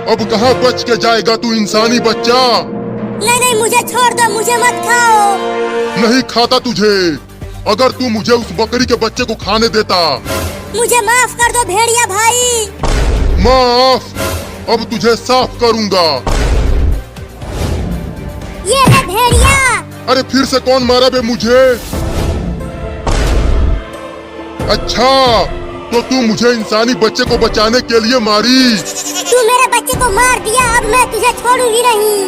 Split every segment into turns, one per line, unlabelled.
अब कहाँ बच के जाएगा तू इंसानी बच्चा।
नहीं नहीं, मुझे छोड़ दो, मुझे मत खाओ।
नहीं खाता तुझे। अगर तू मुझे उस बकरी के बच्चे को खाने देता।
मुझे माफ कर दो भेड़िया भाई।
माफ? अब तुझे साफ करूंगा।
ये ले भेड़िया।
अरे फिर से कौन मारा बे मुझे? अच्छा, तो तू मुझे इंसानी बच्चे को बचाने के लिए मारी।
तू मेरे बच्चे को मार दिया, अब मैं तुझे छोड़ूंगी नहीं।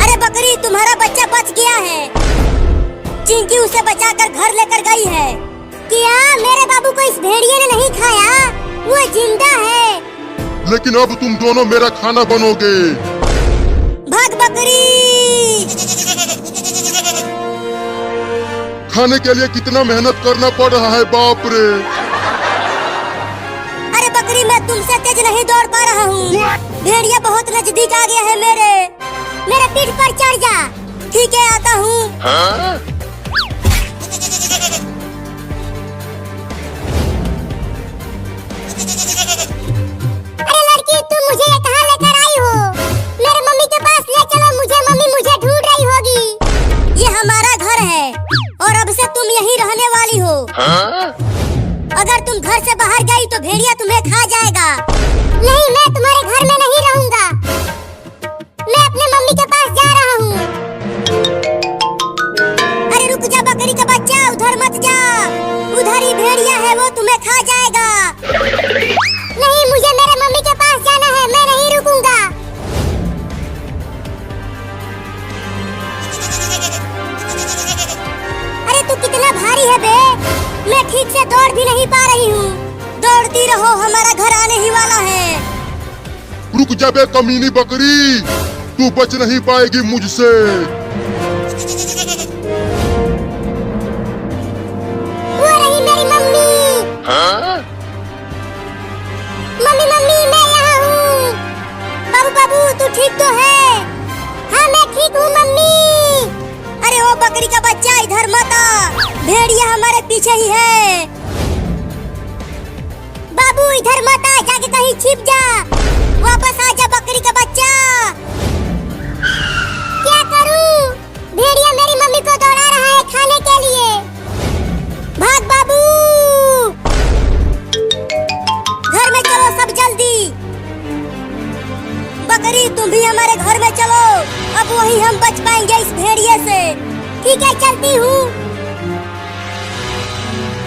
अरे बकरी, तुम्हारा बच्चा बच गया है। चिंकी उसे बचाकर घर लेकर गई है। क्या मेरे बाबू को इस भेड़िए ने नहीं खाया? वो जिंदा है।
लेकिन अब तुम दोनों मेरा खाना बनोगे।
भाग बकरी।
खाने के लिए कितना मेहनत करना पड़ रहा है, बाप रे।
अरे बकरी, मैं तुमसे तेज नहीं दौड़ पा रहा हूँ। भेड़िया बहुत नजदीक आ गया है मेरे पीठ पर चढ़ जा। ठीक है, आता हूँ। अरे लड़की, तुम मुझे कहाँ लेकर आई हो? मेरे मम्मी के पास ले चलो मुझे, मम्मी मुझे ढूंढ रही होगी। ये हमारा घर है और अब से तुम यहीं रहने वाली हो। अगर तुम घर से बाहर गई तो भेड़िया तुम्हें खा जाएगा। नहीं, मैं तुम्हारे घर में नहीं रहूंगा। मैं अपने मम्मी के पास जा रहा हूँ। अरे रुक जा बकरी का बच्चा, उधर मत जा। उधर ही भेड़िया है, वो तुम्हें खा जाएगा। नहीं, मुझे मेरे मम्मी के पास जाना है, मैं नहीं रुकूंगा। अरे तू कितना भारी है बे, मैं ठीक से दौड़ भी नहीं पा रही हूँ। दौड़ती रहो, हमारा घर आने ही वाला है।
रुक जा बे कमीनी बकरी, तू बच नहीं पाएगी मुझसे।
वो रही मेरी मम्मी। मम्मी मम्मी, मैं यहाँ हूँ। बाबू बाबू, तू ठीक तो है? हाँ, मैं ठीक हूँ मम्मी। अरे ओ बकरी का बच्चा, इधर मत आ, भेड़िया हमारे पीछे ही है। बाबू इधर मत आ, जाके कहीं छिप जा। वापस आ जा बकरी का बच्चा। क्या करूं? भेड़िया मेरी मम्मी को दौड़ा रहा है खाने के लिए। भाग बाबू, घर में चलो सब जल्दी। बकरी, तुम भी हमारे घर में चलो, अब वही हम बच पाएंगे इस भेड़िए से। ठीक है, चलती हूँ।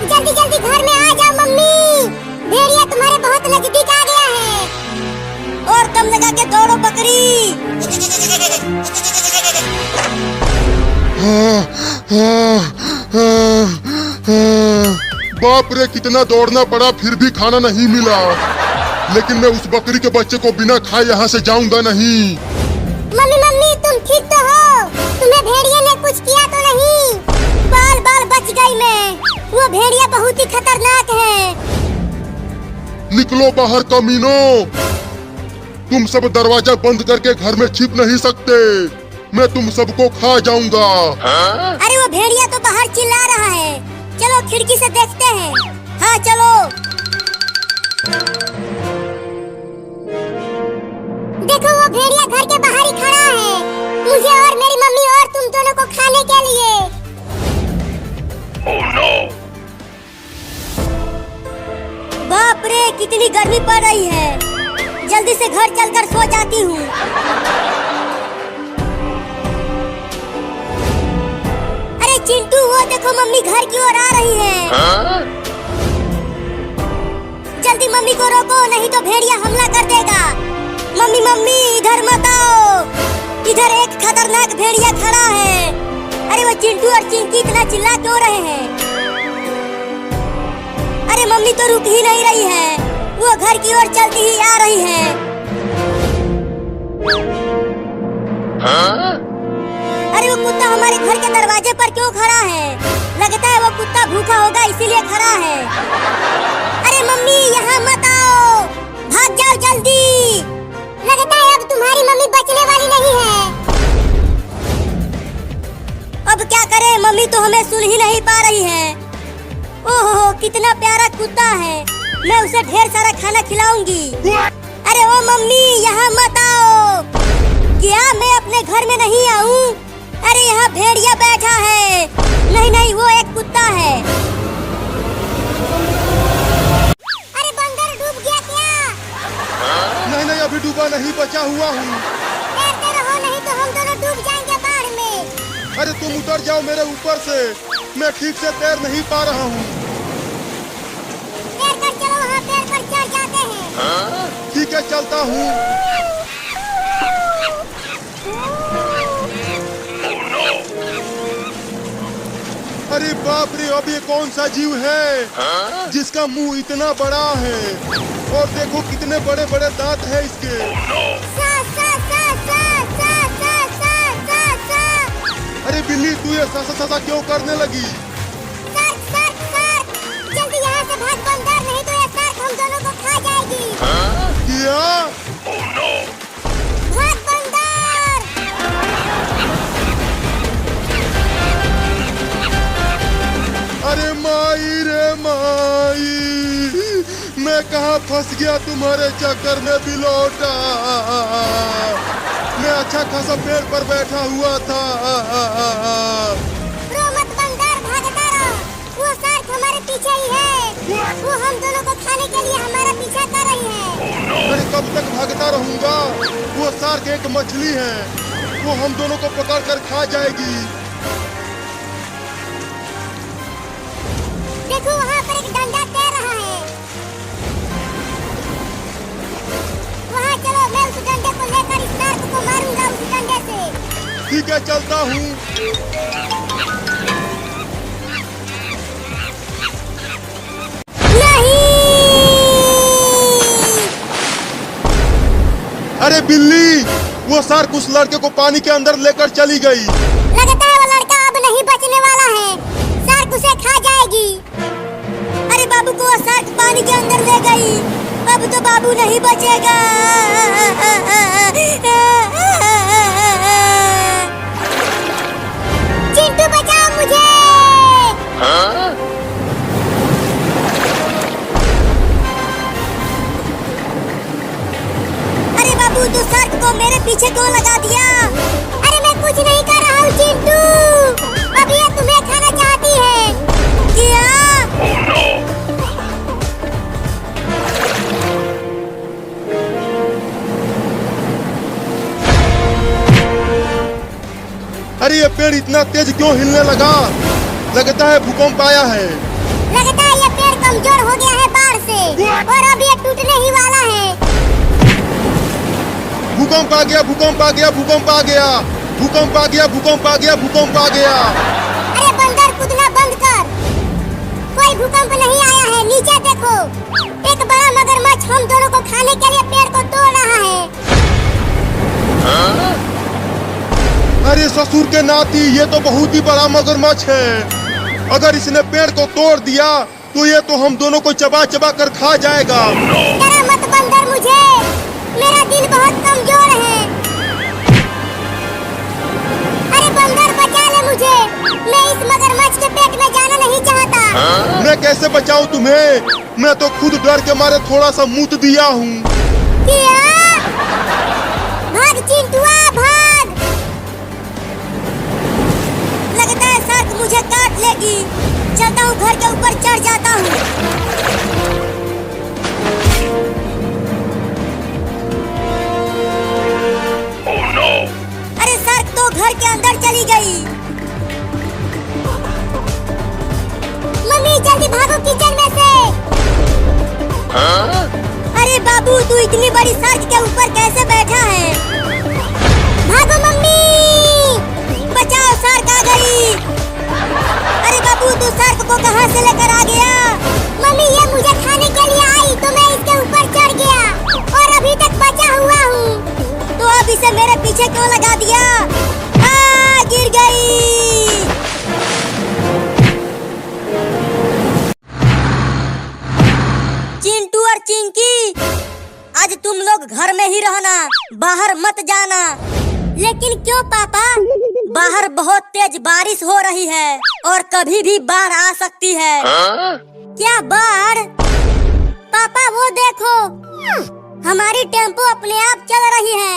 जल्दी जल्दी घर में आ जाओ मम्मी, भेड़िया तुम्हारे बहुत नजदीक आ गया है। और दम लगा के दौड़ो बकरी।
बाप रे, कितना दौड़ना पड़ा, फिर भी खाना नहीं मिला। लेकिन मैं उस बकरी के बच्चे को बिना खाए यहाँ से जाऊंगा नहीं।
मम्मी मम्मी, तुम ठीक तो हो? तुम्हें भेड़िया ने कुछ किया तो नहीं? बाल बाल बच गई मैं। वो भेड़िया बहुत ही खतरनाक है।
निकलो बाहर कमीनों, तुम सब दरवाजा बंद करके घर में छिप नहीं सकते। मैं तुम सबको खा जाऊंगा।
अरे वो भेड़िया तो बाहर चिल्ला रहा है, चलो खिड़की से देखते हैं। हाँ चलो। देखो वो भेड़िया घर के बाहर ही खड़ा है, मुझे और मेरी मम्मी और तुम दोनों को खाने के लिए।
Oh no!
बाप रे, कितनी गर्मी पड़ रही है। जल्दी से घर चलकर सो जाती हूँ। अरे चिंटू, वो देखो मम्मी घर की ओर आ रही है। जल्दी मम्मी को रोको, नहीं तो भेड़िया हमला कर देगा। मम्मी मम्मी, इधर मत आओ, इधर एक खतरनाक भेड़िया खड़ा है। अरे वो चिंटू और चिंकी इतना चिल्ला क्यों रहे हैं? अरे मम्मी तो रुक ही नहीं रही है, वो घर की ओर चलती ही आ रही है। अरे वो कुत्ता हमारे घर के दरवाजे पर क्यों खड़ा है? लगता है वो कुत्ता भूखा होगा इसीलिए खड़ा है। अरे मम्मी यहाँ मत आओ, भाग जाओ जल्दी। लगता है अब तुम्हारी मम्मी बचने वाली नहीं है। अब क्या करें, मम्मी तो हमें सुन ही नहीं पा रही है। ओहो, कितना प्यारा कुत्ता है, मैं उसे ढेर सारा खाना खिलाऊंगी। अरे ओ मम्मी, यहाँ मत घर में नहीं आऊं? अरे यहाँ भेड़िया बैठा है। नहीं नहीं, वो एक कुत्ता है। अरे बंदर डूब गया क्या?
नहीं नहीं, अभी डूबा नहीं, बचा हुआ हूँ।
तैरते रहो, नहीं तो हम दोनों डूब जाएंगे बाढ़ में।
अरे तुम उतर जाओ मेरे ऊपर से, मैं ठीक से तैर नहीं पा रहा हूँ।
तैर कर चलो, वहाँ पेड़ पर चढ़ जाते हैं।
ठीक है, चलता हूँ। अरे बाप रे, अब ये कौन सा जीव है जिसका मुंह इतना बड़ा है, और देखो कितने बड़े बड़े दांत हैं इसके।
सा, सा, सा, सा, सा, सा, सा, सा, सा।
अरे बिल्ली, तू ये सा क्यों करने लगी?
सर्क, सर्क, सर्क। जल्दी यहाँ से भाग बंदर, नहीं तो ये सर्क हम दोनों को खा जाएगी।
क्या?
भाग बंदर।
अरे माई रे माई, मैं कहाँ फंस गया तुम्हारे चक्कर में बिलौटा। मैं अच्छा खासा पेड़ पर बैठा हुआ था।
रो मत बंदर, भागता रहो। वो शार्क हमारे पीछे ही है। वो हम दोनों को खाने के लिए हमारा पीछा कर रही है।
अरे कब तक भागता रहूंगा? वो शार्क एक मछली है, वो हम दोनों को पकड़ कर खा जाएगी।
देखो वहाँ पर एक डंडा तैर रहा है। वहाँ चलो, मैं उस डंडे को लेकर इस शार्क को मारूंगा उस डंडे से।
ठीक है, चलता हूँ।
नहीं।
अरे बिल्ली, वो शार्क उस लड़के को पानी के अंदर लेकर चली गई।
लगता है वो लड़का अब नहीं बचने वाला है। शार्क उसे खा जाएगी। अरे बाबू को वो शार्क पानी के अंदर ले गई। अब तो बाबू नहीं बचेगा। चिंटू बचाओ मुझे। अरे बाबू, तू शार्क को मेरे पीछे क्यों लगा दिया? अरे मैं कुछ नहीं कर रहा हूँ चिंटू। अब ये तुम्हें खाना चाहती है। क्या?
अरे ये पेड़ इतना तेज क्यों हिलने लगा? लगता है भूकंप आया है।
लगता है ये पेड़ कमजोर हो गया है बाढ़ से, और अब ये टूटने ही वाला है।
भूकंप आ गया, भूकंप आ गया, भूकंप आ गया, भूकंप आ गया, भूकंप आ गया, भूकंप आ गया।
अरे बंदर, कूदना बंद कर। कोई भूकंप नहीं आया है। नीचे देखो, एक बड़ा मगरमच्छ हम दोनों को खाने के लिए पेड़ को तोड़ रहा है।
अरे ससुर के नाती, ये तो बहुत ही बड़ा मगरमच्छ है। अगर इसने पेड़ को तोड़ दिया तो ये तो हम दोनों को चबा चबा कर खा जाएगा।
डरा मत बंदर मुझे, मेरा दिल बहुत कमजोर है। अरे बंदर, बचा ले मुझे। मैं इस मगरमच्छ के पेट में जाना नहीं चाहता।
मैं कैसे बचाऊं तुम्हें? मैं तो खुद डर के मारे थोड़ा सा मूत दिया हूँ।
क्या? भाग चिंटुआ, भाग। लगता है शार्क मुझे काट लेगी। चलता हूँ, घर के ऊपर चढ़ जाता हूँ। अरे शार्क तो घर के अंदर चली गई। मम्मी जल्दी भागो किचन में से। अरे बाबू, तू इतनी बड़ी शार्क के ऊपर कैसे बैठा है? भागो मम्मी, बचाओ, शार्क आ गई। अरे बाबू, तू शार्क को कहाँ से लेकर आ गया? मम्मी, ये मुझे खाने के लिए आई तो मैं इसके ऊपर चढ़ गया और अभी तक बचा हुआ हूँ। तो अब इसे मेरे पीछे क्यों लगा दिया? गिर गई। चिंटू और चिंकी, आज तुम लोग घर में ही रहना, बाहर मत जाना। लेकिन क्यों पापा? बाहर बहुत तेज बारिश हो रही है और कभी भी बाढ़ आ सकती है। क्या बाढ़? पापा वो देखो, हमारी टेम्पो अपने आप चल रही है।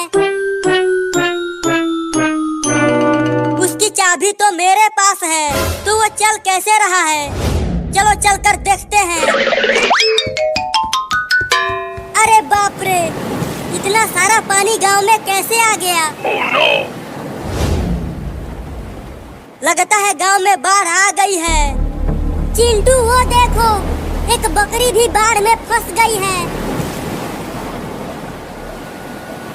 इतना सारा पानी गांव में कैसे आ गया? लगता है गांव में बाढ़ आ गई है। चिंटू वो देखो, एक बकरी भी बाढ़ में फंस गई है।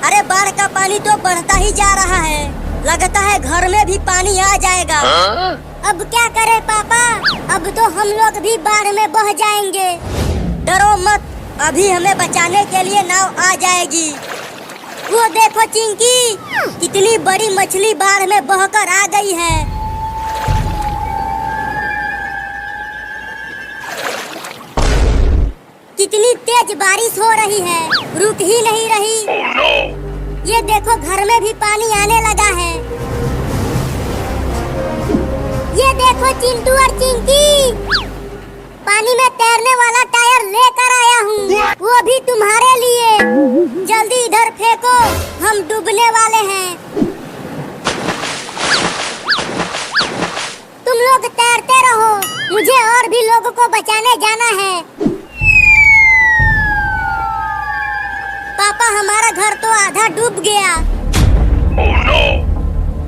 अरे बाढ़ का पानी तो बढ़ता ही जा रहा है, लगता है घर में भी पानी आ जाएगा। अब क्या करें पापा, अब तो हम लोग भी बाढ़ में बह जाएंगे। डरो मत, अभी हमें बचाने के लिए नाव आ जाएगी। वो देखो चिंकी, कितनी बड़ी मछली बाढ़ में बहकर आ गई है। कितनी तेज बारिश हो रही है, रुक ही नहीं रही। ये देखो घर में भी पानी आने लगा है। ये देखो चिंटू और चिंकी, पानी में तैरने वाला टायर लेकर आया हूँ, वो भी तुम्हारे लिए। जल्दी इधर फेंको, हम डूबने वाले हैं। तुम लोग तैरते रहो, मुझे और भी लोगों को बचाने जाना है। पापा हमारा घर तो आधा डूब गया।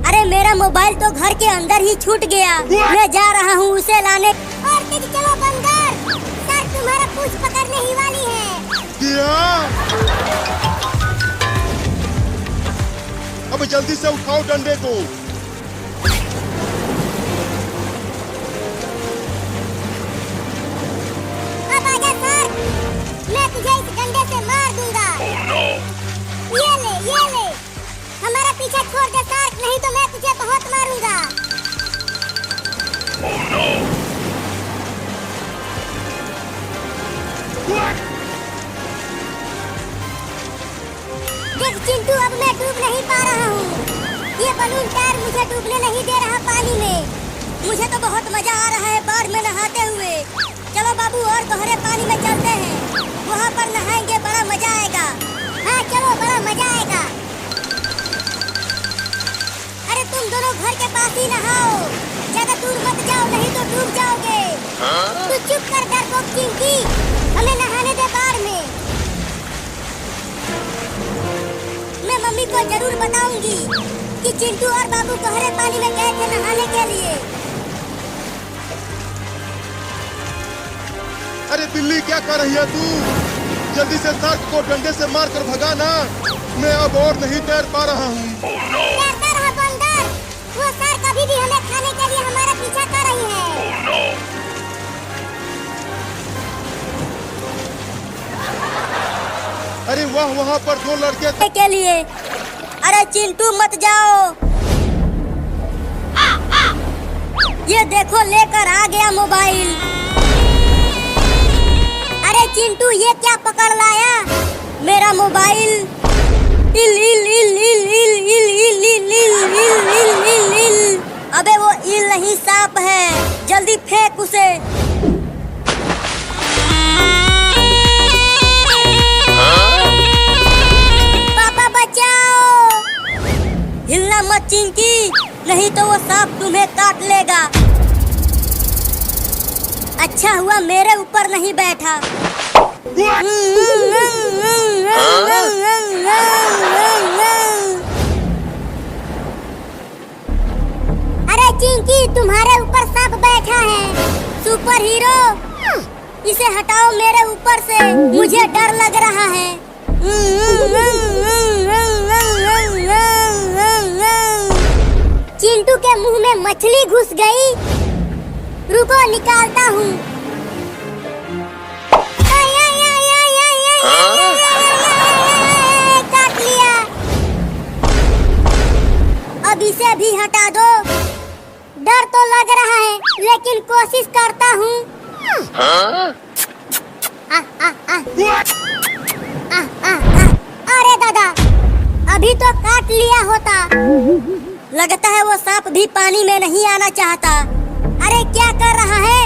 अरे मेरा मोबाइल तो घर के अंदर ही छूट गया, मैं जा रहा हूँ उसे लाने। और तेज चलो बंदर, सर तुम्हारा पूंछ पकड़ने ही वाली है।
अब जल्दी से उठाओ डंडे को।
अब आजा सर, मैं तुझे इस डंडे से मार दूंगा। ये ले, हमारा पीछा छोड़ दे सर, नहीं तो मैं तुझे बहुत मारूंगा। देख चिंटू, अब मैं डूब नहीं पा रहा हूँ। ये बलून टायर मुझे डूबने नहीं दे रहा पानी में। मुझे तो बहुत मजा आ रहा है बाढ़ में नहाते हुए। चलो बाबू और गहरे पानी में चलते हैं, वहाँ पर नहाएंगे, बड़ा मजा आएगा। हाँ चलो, बड़ा मजा आएगा। अरे तुम दोनों घर के पास ही नहाओ, ज्यादा दूर मत जाओ, नहीं तो डूब जाओगे। तू चुप कर डरपोक चिंकी, हमें नहाने दे बाढ़ में। मैं मम्मी को जरूर बताऊंगी कि चिंटू और बाबू गहरे पानी में गए थे नहाने के लिए।
अरे बिल्ली, क्या कर रही है तू? जल्दी से सर्प को डंडे से मार कर भगा ना, मैं अब और नहीं तैर पा रहा हूँ।
तैरता रहा बंदर, वो सर कभी भी हमें खाने के लिए हमारा पीछा कर रही है।
अरे वाह, वहाँ पर दो लड़के
के लिए। अरे चिंटू मत जाओ। ये देखो लेकर आ गया मोबाइल। अरे चिंटू, ये क्या पकड़ लाया? मेरा मोबाइल। इल इल इल इल इल इल इल इल इल इल इल इल इल। अबे वो इल नहीं, सांप है, जल्दी फेंक उसे। पापा बचाओ, हिलना मत चिंकी, नहीं तो वो सांप तुम्हें काट लेगा। अच्छा हुआ मेरे ऊपर नहीं बैठा। अरे चिंकी, तुम्हारे ऊपर सांप बैठा है। सुपर हीरो, इसे हटाओ मेरे ऊपर से, मुझे डर लग रहा है। चिंटू के मुंह में मछली घुस गई, रुको निकालता हूँ। काट लिया। अब इसे भी हटा दो। डर तो लग रहा है, लेकिन कोशिश करता हूँ। अरे दादा, अभी तो काट लिया होता। लगता है वो सांप भी पानी में नहीं आना चाहता। अरे क्या कर रहा है,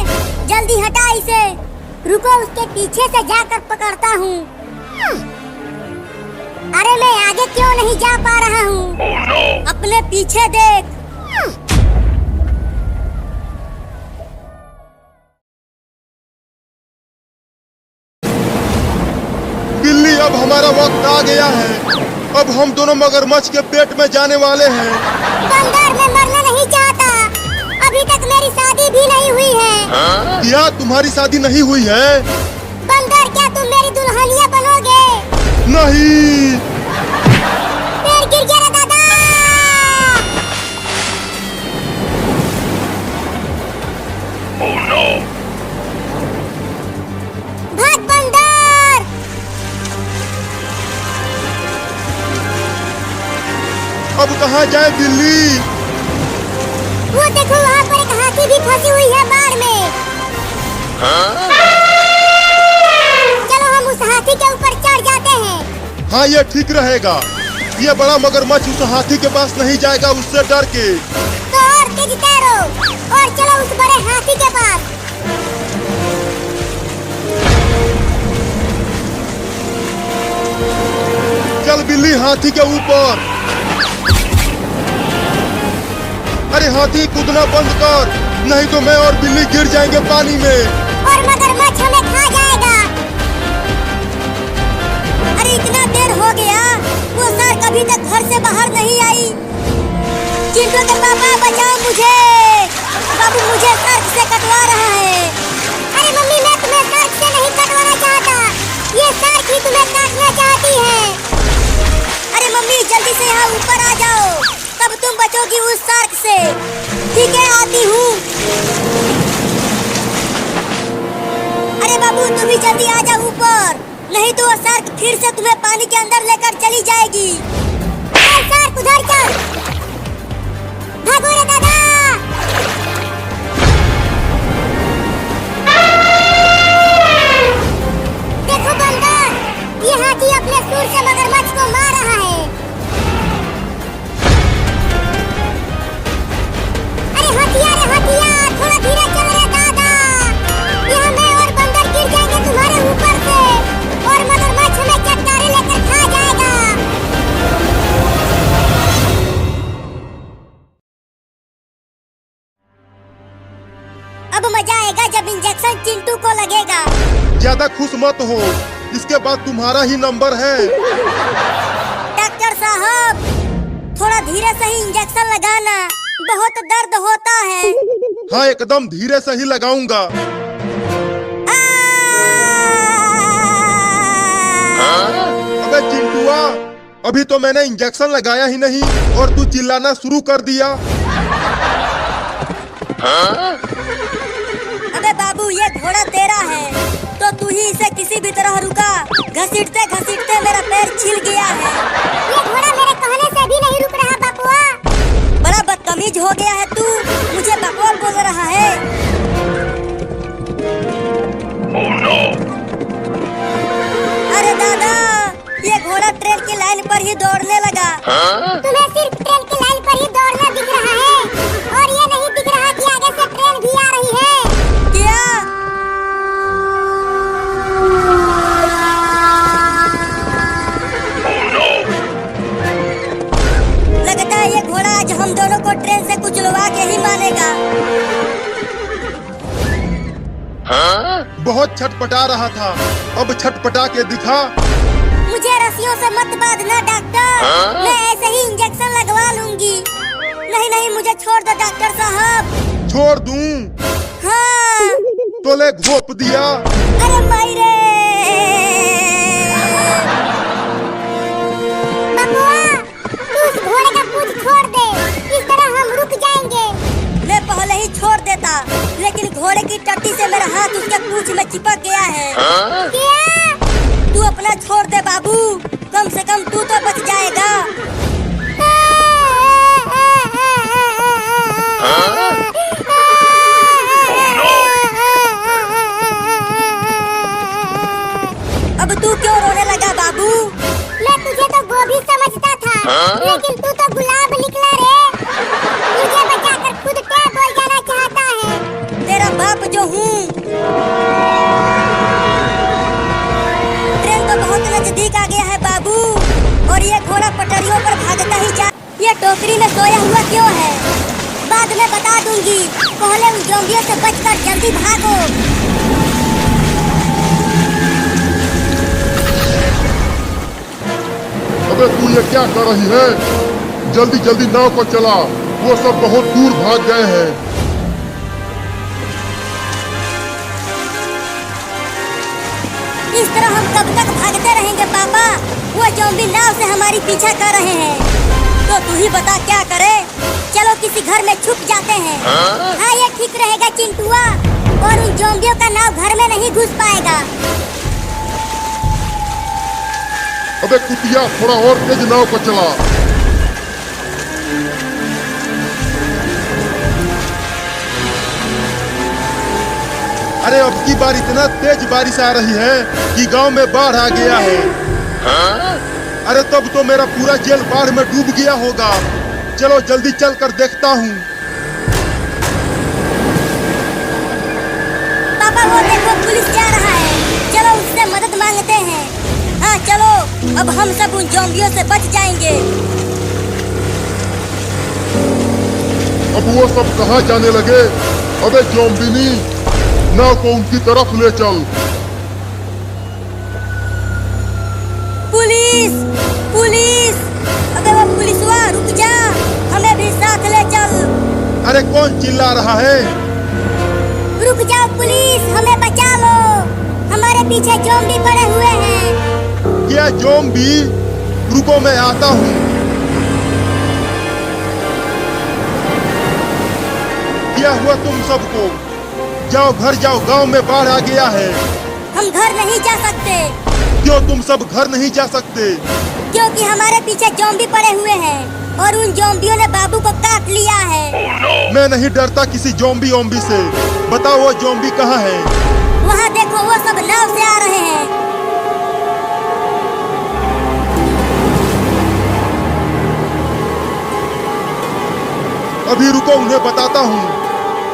जल्दी हटा इसे। रुको, उसके पीछे से जाकर पकड़ता हूँ। अरे मैं आगे क्यों नहीं जा पा रहा हूँ? अपने पीछे देख।
बिल्ली, अब हमारा वक्त वक्त आ गया है। अब हम दोनों मगरमच्छ के पेट में जाने वाले हैं।
बंदर, मैं मरना नहीं चाहता। अभी तक मेरी शादी भी नहीं हुई है।
क्या तुम्हारी शादी नहीं हुई है?
बंदर, क्या तुम मेरी दुल्हनिया बनोगे?
नहीं।
पेड़ गिर गया रे दादा। भाग बंदर।
अब कहाँ जाए बिल्ली?
वो देखो, वहाँ पर एक हाथी भी फंसी हुई है बाढ़ में। चलो हम उस हाथी के ऊपर चढ़ जाते हैं।
हाँ, ये ठीक रहेगा। ये बड़ा मगरमच्छ उस हाथी के पास नहीं जाएगा, उससे डर के।
तो और तेज तैरो और चलो उस बड़े हाथी के पास।
चल बिल्ली, हाथी के ऊपर। अरे हाथी, कूदना बंद कर, नहीं तो मैं और बिल्ली गिर जाएंगे पानी में।
और मगरमच्छ हमें खा जाएगा। अरे इतना देर हो गया, वो शार्क अभी तक घर से बाहर नहीं आई। चिंटू के पापा, बचाओ मुझे। बाबू मुझे शार्क से कटवा रहा है। अरे मम्मी, मैं तुम्हें शार्क से नहीं कटवाना चाहता, ये शार्क ही तुम्हें काटना चाहती है। अरे मम्मी, जल्दी से यहाँ ऊपर आ जाओ, तब तुम बचोगी उस शार्क से। ठीक है, आती हूँ। अरे बाबू, तुम भी जल्दी आ जाओ ऊपर, नहीं तो वो शार्क फिर से तुम्हें पानी के अंदर लेकर चली जाएगी। शार्क उधर चल, भागो रे दादा। देखो बंदर, ये हाथी अपने सूंड से मगरमच्छ को मार रहा है। अरे हथिया रे हथिया, थोड़ा धीरे चल रे दादा। यहाँ मैं और बंदर गिर जाएंगे तुम्हारे ऊपर से, और मगरमच्छ हमें चट्टारे लेकर खा जाएगा। अब मजा आएगा जब इंजेक्शन चिंटू को लगेगा।
ज्यादा खुश मत हो, इसके बाद तुम्हारा ही नंबर है।
डॉक्टर साहब, थोड़ा धीरे से ही इंजेक्शन लगाना, बहुत दर्द होता है।
हाँ, एकदम धीरे से ही लगाऊंगा। अबे चिंटुआ, अभी तो मैंने इंजेक्शन लगाया ही नहीं और तू चिल्लाना शुरू कर दिया।
अबे बाबू, ये घोड़ा तेरा है, तो तू ही इसे किसी भी तरह रुका। घसीटते घसीटते मेरा पैर छिल गया है। ये घोड़ा मेरे कहने से भी नहीं रुक रहा बपुआ। बड़ा बदतमीज हो गया है तू, मुझे बकवास बोल रहा है। अरे दादा, ये घोड़ा ट्रेन की लाइन पर ही दौड़ने लगा। तुम्हें सिर्फ ट्रेन की लाइन पर ही दौड़ना दिख रहा है, और ये नहीं दिख रहा कि आगे से ट्रेन भी आ रही है। क्या? लगता है ये घोड़ा आज हम दोनों को ट्रेन से कुचलवा के ही मानेगा।
बहुत छटपटा रहा था, अब छटपटा के दिखा।
मुझे रस्सियों से मत बांधना डॉक्टर, मैं ऐसे ही इंजेक्शन लगवा लूंगी। नहीं नहीं, मुझे छोड़ दो डॉक्टर साहब।
छोड़ दूं?
हाँ।
तो ले घोप दिया।
अरे मायरे। बबुआ, तू उस घोड़े का पूंछ छोड़ दे, इस तरह हम रुक जाएंगे। मैं पहले ही छोड़ देता, लेकिन घोड़े की टट्टी से मेरा हाथ उसके पूंछ में चिपक गया है। क्या? तू अपना छोड़ दे बाबू, कम से कम तू तो बच जाएगा। अब तू क्यों रोने लगा बाबू? मैं तुझे तो गोभी समझता था, लेकिन तू तो गुलाब निकला रे। मुझे बचाकर खुद क्या बोल जाना चाहता है? तेरा बाप जो हूँ। ट्रेन तो बहुत नजदीक आ गया है बाबू, और ये घोड़ा पटरियों पर भागता ही जा। ये टोकरी में सोया हुआ क्यों है? बाद में बता दूंगी, पहले उन जोंगियों से बचकर जल्दी भागो।
अबे तू ये क्या कर रही है? जल्दी जल्दी नाव को चला, वो सब बहुत दूर भाग गए हैं।
इस तरह हम कब तक भागते रहेंगे पापा? वो ज़ॉम्बी नाव से हमारी पीछा कर रहे हैं। तो तू ही बता क्या करे? चलो किसी घर में छुप जाते हैं। हाँ ये ठीक रहेगा चिंटुआ, और उन ज़ॉम्बियों का नाव घर में नहीं घुस पाएगा।
अबे कुतिया, थोड़ा और तेज नाव को चला।
अरे अब की बार इतना तेज बारिश आ रही है कि गांव में बाढ़ आ गया है। अरे तब तो मेरा पूरा जेल बाढ़ में डूब गया होगा। चलो जल्दी चल कर देखता हूँ।
पापा वो देखो पुलिस जा रहा है, चलो उससे मदद मांगते हैं। हाँ चलो, अब हम सब उन ज़ॉम्बियों से बच जाएंगे।
अब वो सब कहाँ जाने लगे? अबे ज़ॉम्बिनी, नाव को उनकी तरफ ले चल।
पुलिस पुलिस, अबे वो पुलिसवा रुक जा, हमें भी साथ ले चल।
अरे कौन चिल्ला रहा है?
रुक जाओ पुलिस, हमें बचा लो, हमारे पीछे ज़ॉम्बी पड़े हुए हैं।
क्या ज़ॉम्बी? रुको मैं आता हूँ। क्या हुआ तुम सबको? जाओ घर जाओ, गांव में बाढ़ आ गया है।
हम घर नहीं जा सकते।
क्यों तुम सब घर नहीं जा सकते?
क्योंकि हमारे पीछे ज़ॉम्बी पड़े हुए हैं और उन ज़ॉम्बियों ने बाबू को काट लिया है।
मैं नहीं डरता किसी ज़ॉम्बी ओम्बी से। बताओ वो ज़ॉम्बी कहाँ है?
वहाँ देखो, वो सब नाव से आ रहे हैं।
अभी रुको, उन्हें बताता हूँ।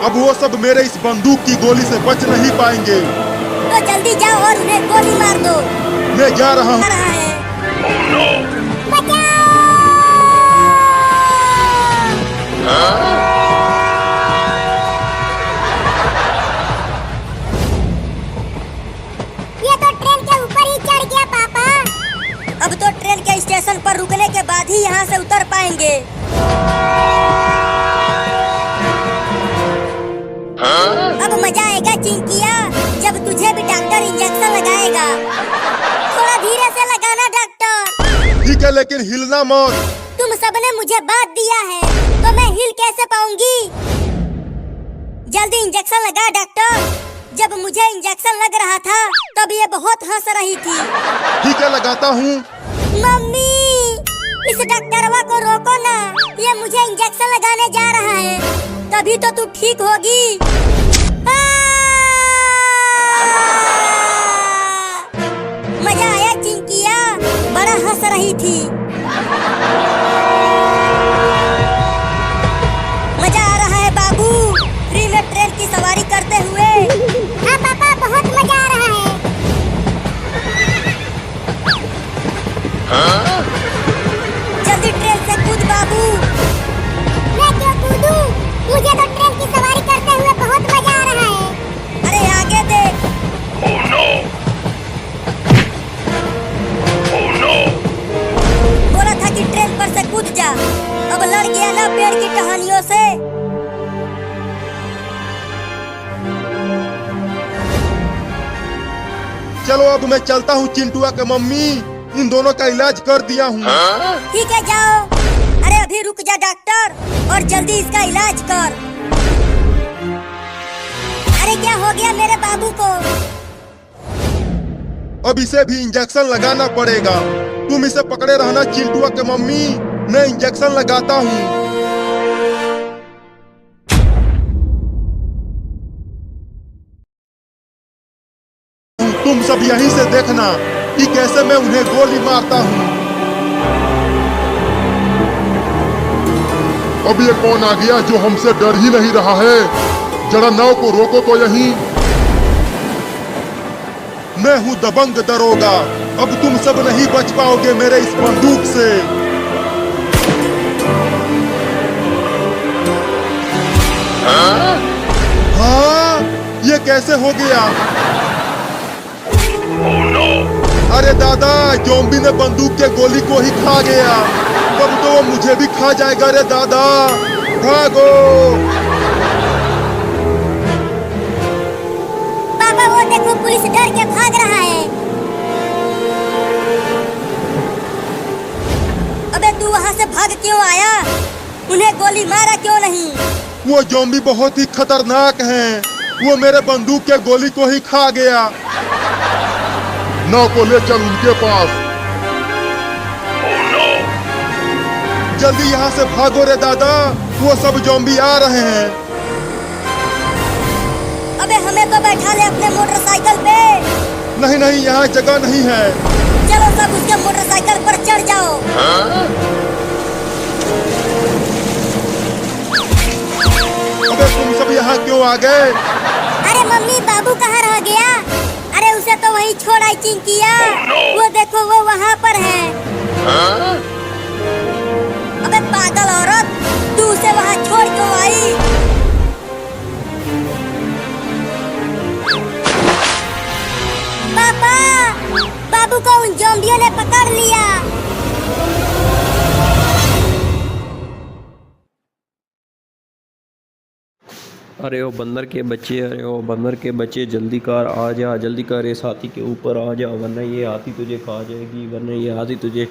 अब वो सब मेरे इस बंदूक की गोली से बच नहीं पाएंगे।
तो जल्दी जाओ और उन्हें गोली मार दो।
मैं जा रहा हूँ।
बचाओ! ये तो ट्रेन के ऊपर ही चढ़ गया पापा। अब तो ट्रेन के स्टेशन पर रुकने के बाद ही यहाँ से उतर पाएंगे। अब मजा आएगा चिंकिया, जब तुझे भी डॉक्टर इंजेक्शन लगाएगा। थोड़ा धीरे से लगाना डॉक्टर।
ठीक है, लेकिन हिलना मत।
तुम सबने मुझे बात दिया है, तो मैं हिल कैसे पाऊंगी? जल्दी इंजेक्शन लगा डॉक्टर। जब मुझे इंजेक्शन लग रहा था तब ये बहुत हंस रही थी।
ठीक है, लगाता हूँ।
मम्मी, इस डॉक्टरवा को रोको ना, ये मुझे इंजेक्शन लगाने जा रहा है, तभी तो तू ठीक होगी। मजा आया चिंकिया, बड़ा हंस रही थी। मजा आ रहा है बाबू, फ्री में ट्रेन की सवारी करते हुए। हाँ पापा, बहुत मजा आ रहा है। जल्दी ट्रेन से कूद बाबू। मैं क्यों कूदूं? मुझे तो ट्रेन की सवारी करते हुए बहुत मजा आ रहा है। अरे आगे देख। Oh no! Oh no! बोला था कि ट्रेन पर से कूद जा, अब लड़ गया ना पेड़ की टहनियों से।
चलो अब मैं चलता हूँ चिंटुआ के मम्मी, इन दोनों का इलाज कर दिया हूँ।
ठीक है जाओ। अरे अभी रुक जा डॉक्टर, और जल्दी इसका इलाज कर। अरे क्या हो गया मेरे बाबू को?
अब इसे भी इंजेक्शन लगाना पड़ेगा। तुम इसे पकड़े रहना चिंटुआ के मम्मी, मैं इंजेक्शन लगाता हूँ। तुम सब यहीं से देखना कि कैसे मैं उन्हें गोली मारता हूँ।
अब ये कौन आ गया जो हमसे डर ही नहीं रहा है? जरा नाव को रोको तो यहीं।
मैं हूँ दबंग दरोगा, अब तुम सब नहीं बच पाओगे मेरे इस बंदूक से। हाँ, ये कैसे हो गया? Oh no! अरे दादा, ज़ॉम्बी ने बंदूक के गोली को ही खा गया। तब तो वो मुझे भी खा जाएगा रे दादा। भागो।
पापा वो देखो, पुलिस डर के भाग रहा है। अबे तू वहाँ से भाग क्यों आया? उन्हें गोली मारा क्यों नहीं?
वो ज़ॉम्बी बहुत ही खतरनाक हैं। वो मेरे बंदूक के गोली को ही खा गया।
नाव को ले चल उनके पास।
जल्दी यहाँ से भागो रे दादा, वो सब ज़ॉम्बी आ रहे हैं।
अबे हमें तो बैठा ले अपने मोटरसाइकिल पे।
नहीं नहीं, यहाँ जगह नहीं है।
चलो सब उसके मोटरसाइकिल पर चढ़ जाओ।
अबे तुम सब यहाँ क्यों आ गए?
अरे मम्मी, बाबू कहाँ रह गया? अरे उसे तो वहीं छोड़ आई चिंकिया। वो देखो, वो वहाँ पर है। अबे पागल औरत, तू उसे वहाँ छोड़ क्यों आई? पापा, बाबू को उन ज़ॉम्बियों ने पकड़ लिया।
अरे ओ बंदर के बच्चे, अरे ओ बंदर के बच्चे, जल्दी कर, आ जा, जल्दी कर, इस हाथी के ऊपर आ जा, वरना ये हाथी तुझे खा जाएगी, वरना ये हाथी तुझे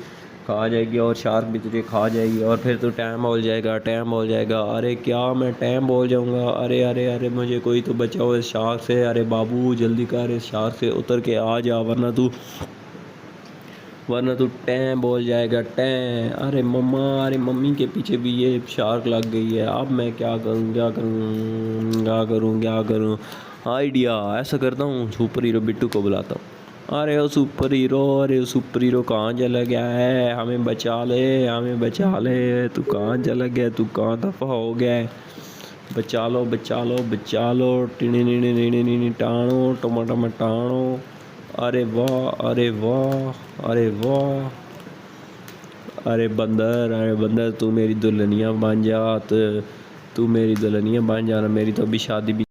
खा जाएगी और शार्क भी तुझे खा जाएगी और फिर तो टाइम बोल जाएगा, टाइम बोल जाएगा। अरे क्या मैं टाइम बोल जाऊँगा? अरे अरे अरे, मुझे कोई तो बचाओ इस शार्क से। अरे बाबू जल्दी कर, इस शार्क से उतर के आ जा, वरना तू टैं बोल जाएगा, टैं। अरे मम्मा, अरे मम्मी के पीछे भी ये शार्क लग गई है। अब मैं क्या करूँ, क्या करूँ, क्या करूँ, क्या करूँ? आइडिया, ऐसा करता हूँ, सुपर हीरो बिट्टू को बुलाता हूँ। अरे ओ सुपर हीरो, अरे ओ सुपर हीरो कहाँ चला गया है? हमें बचा ले, हमें बचा ले। तू कहाँ चला गया? तू कहाँ दफ़ा हो गया है? बचा लो, बचा लो, बचा लो। टिनी नी नी नी टाणो, टमाटम टाणो। अरे वाह, अरे वाह, अरे वाह। अरे बंदर, तू मेरी दुल्हनिया बन जा। तू मेरी दुल्हनिया बन जाना। मेरी तो अभी शादी भी